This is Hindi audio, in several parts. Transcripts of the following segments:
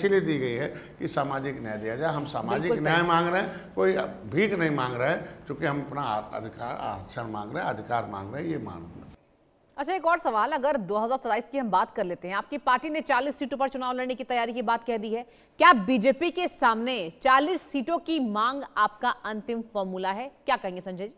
इसीलिए दी गई है कि सामाजिक न्याय दिया जाए। हम सामाजिक न्याय मांग रहे हैं, कोई भीख नहीं मांग रहे हैं, क्योंकि हम अपना अधिकार आरक्षण मांग रहे हैं, अधिकार मांग रहे हैं, ये मांग रहे हैं। अच्छा, एक और सवाल, अगर 2027 की हम बात कर लेते हैं, आपकी पार्टी ने 40 सीटों पर चुनाव लड़ने की तैयारी की बात कह दी है। क्या बीजेपी के सामने 40 सीटों की मांग आपका अंतिम फॉर्मूला है? क्या कहेंगे संजय जी?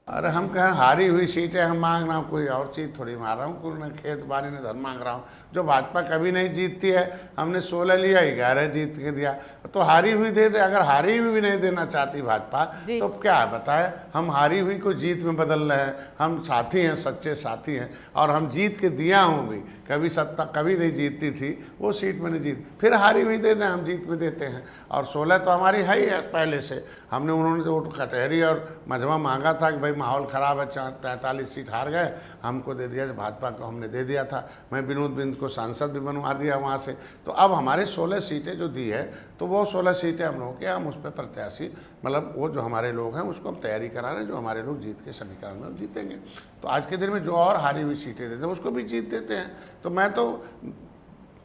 अरे हम कहें हारी हुई सीटें हम मांग रहा हूँ, कोई और चीज़ थोड़ी मांग रहा हूँ, कोई न खेत बाड़ी ने धन मांग रहा हूँ। जो भाजपा कभी नहीं जीतती है, हमने 16 लिया, 11 जीत के दिया, तो हारी हुई दे दे। अगर हारी हुई भी नहीं देना चाहती भाजपा तो क्या है बताए, हम हारी हुई को जीत में बदल रहे हैं। हम साथी हैं, सच्चे साथी हैं, और हम जीत के दिया हूँ भी। कभी सत्ता कभी नहीं जीतती थी, वो सीट में नहीं जीत, फिर हारी हुई दे दें, हम जीत में देते हैं। और 16 तो हमारी है ही है पहले से। हमने उन्होंने तो कटहरी और मझवा मांगा था कि भाई माहौल ख़राब है, 43 सीट हार गए, हमको दे दिया, भाजपा को हमने दे दिया था। मैं विनोद बिंद को सांसद भी बनवा दिया वहाँ से। तो अब हमारे 16 सीटें जो दी है, तो वो 16 सीटें हम लोगों के, हम उस पर प्रत्याशी, मतलब वो जो हमारे लोग हैं उसको हम तैयारी करा रहे हैं। जो हमारे लोग जीत के समीकरण में जीतेंगे, तो आज के दिन में जो और हारी हुई सीटें देते हैं उसको भी जीत देते हैं। तो मैं तो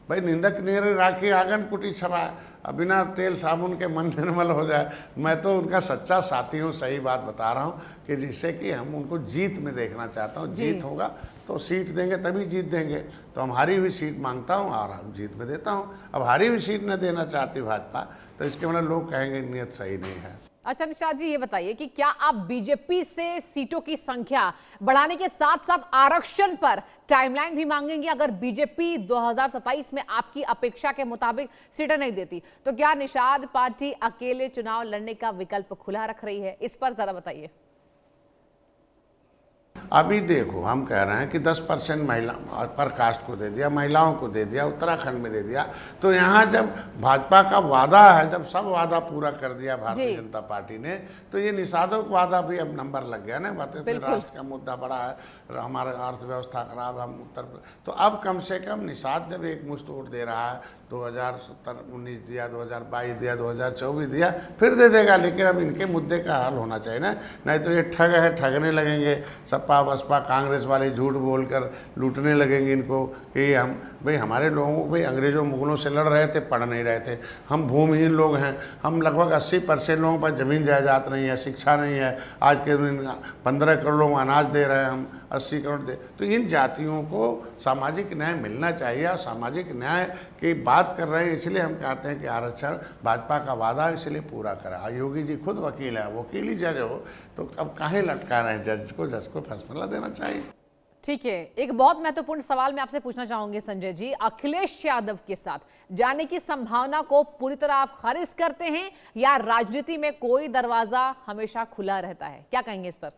भाई निंदक निर राखी आंगन कुटी छवा, बिना तेल साबुन के मन निर्मल हो जाए। मैं तो उनका सच्चा साथी हूँ, सही बात बता रहा हूँ, कि जिससे कि हम उनको जीत में देखना चाहता हूँ। जीत होगा तो सीट देंगे, तभी जीत देंगे। तो हम हारी हुई सीट मांगता हूँ और जीत में देता हूँ। अब हारी हुई सीट न देना चाहती भाजपा, तो इसके मतलब लोग कहेंगे नियत सही नहीं है। अच्छा निषाद जी, ये बताइए कि क्या आप बीजेपी से सीटों की संख्या बढ़ाने के साथ साथ आरक्षण पर टाइमलाइन भी मांगेंगे? अगर बीजेपी 2027 में आपकी अपेक्षा के मुताबिक सीटें नहीं देती, तो क्या निषाद पार्टी अकेले चुनाव लड़ने का विकल्प खुला रख रही है? इस पर जरा बताइए। अभी देखो, हम कह रहे हैं कि 10% महिला पर कास्ट को दे दिया, महिलाओं को दे दिया, उत्तराखंड में दे दिया। तो यहाँ जब भाजपा का वादा है, जब सब वादा पूरा कर दिया भारतीय जनता पार्टी ने, तो ये निषादों का वादा भी अब नंबर लग गया ना। बातें तो राष्ट्र का मुद्दा बड़ा है, हमारा अर्थव्यवस्था खराब, हम तो अब कम से कम निषाद जब एक मुश्त वोट दे रहा है, 2019 दिया, 2022 दिया, 2024 दिया, फिर दे देगा। लेकिन अब इनके मुद्दे का हल होना चाहिए ना, नहीं तो ये ठग है, ठगने लगेंगे। सपा बसपा कांग्रेस वाले झूठ बोलकर लूटने लगेंगे इनको कि हम भाई हमारे लोगों को, भाई अंग्रेजों मुगलों से लड़ रहे थे, पढ़ नहीं रहे थे। हम भूमिहीन लोग हैं, हम लगभग 80% लोगों पर ज़मीन जायदाद नहीं है, शिक्षा नहीं है। आज के दिन 15 करोड़ लोग अनाज दे रहे हैं, हम 80 करोड़ दे। तो इन जातियों को सामाजिक न्याय मिलना चाहिए, और सामाजिक न्याय की बात कर रहे हैं, इसलिए हम कहते हैं कि आरक्षण भाजपा का वादा है, इसलिए पूरा करा। योगी जी खुद वकील है, वकील ही जज हो, तो अब काहे लटका रहे हैं जज को फैसला देना चाहिए। ठीक है, एक बहुत महत्वपूर्ण सवाल मैं आपसे पूछना चाहूंगी संजय जी, अखिलेश यादव के साथ जाने की संभावना को पूरी तरह आप खारिज करते हैं, या राजनीति में कोई दरवाजा हमेशा खुला रहता है? क्या कहेंगे इस पर?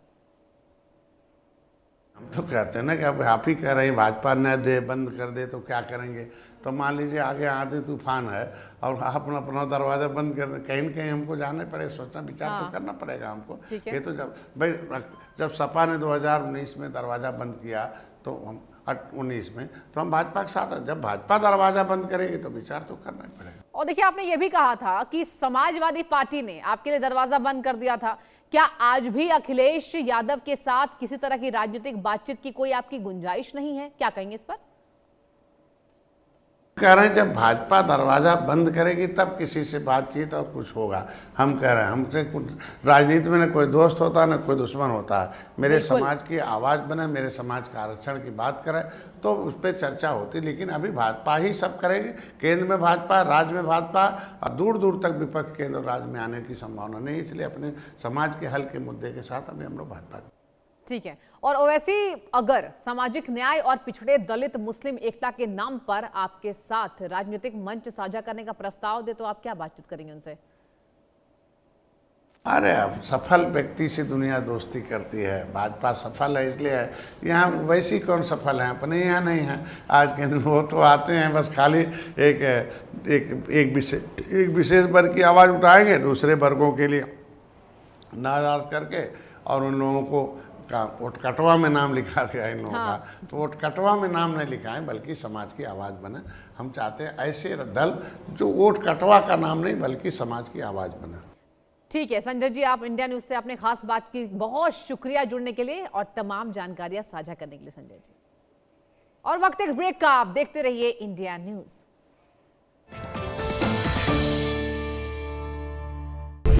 हम तो कहते हैं ना कि अब आप ही कह रहे हैं भाजपा न दे, बंद कर दे, तो क्या करेंगे? तो मान लीजिए आगे आंधी तूफान है और आप अपना दरवाजा बंद कर दे, कहीं न कहीं हमको जाना पड़ेगा, सोचना विचार तो करना पड़ेगा हमको। ये तो जब सपा ने 2019 में दरवाजा बंद किया, तो हम 19 में, तो हम भाजपा के साथ, जब भाजपा दरवाजा बंद करेगी तो विचार तो करना ही पड़ेगा। और देखिए, आपने ये भी कहा था कि समाजवादी पार्टी ने आपके लिए दरवाजा बंद कर दिया था। क्या आज भी अखिलेश यादव के साथ किसी तरह की राजनीतिक बातचीत की कोई आपकी गुंजाइश नहीं है? क्या कहेंगे इस पर? कह रहे हैं जब भाजपा दरवाजा बंद करेगी तब किसी से बातचीत और कुछ होगा। हम कह रहे हैं हमसे कुछ राजनीति में न कोई दोस्त होता न कोई दुश्मन होता है। मेरे समाज की आवाज़ बने, मेरे समाज का आरक्षण की बात करें तो उस पर चर्चा होती, लेकिन अभी भाजपा ही सब करेगी। केंद्र में भाजपा, राज्य में भाजपा, और दूर दूर तक विपक्ष केंद्र और राज्य में आने की संभावना नहीं। इसलिए अपने समाज के हल के मुद्दे के साथ अभी हम लोग भाजपा। ठीक है, और ओवैसी अगर सामाजिक न्याय और पिछड़े दलित मुस्लिम एकता के नाम पर आपके साथ राजनीतिक मंच साझा करने का प्रस्ताव दे, तो आप क्या बातचीत करेंगे उनसे? अरे अब सफल व्यक्ति से दुनिया दोस्ती करती है, भाजपा सफल है इसलिए है। यहाँ वैसी कौन सफल है? अपने यहाँ नहीं है। आज के दिन वो तो आते हैं बस खाली एक विशेष वर्ग की आवाज़ उठाएंगे, दूसरे वर्गों के लिए नाराज करके, और उन लोगों को का वोट कटवा में नाम लिखा गया इन लोगों का। तो वोट कटवा में नाम नहीं लिखाएं, बल्कि समाज की आवाज़ बने। हम चाहते हैं ऐसे दल जो वोट कटवा का नाम नहीं, बल्कि समाज की आवाज़ बने। ठीक है संजय जी, आप इंडिया न्यूज़ से आपने खास बात की, बहुत शुक्रिया जुड़ने के लिए और तमाम जानकारियां साझा करने के लिए संजय जी। और वक्त एक ब्रेक का, आप देखते रहिए इंडिया न्यूज।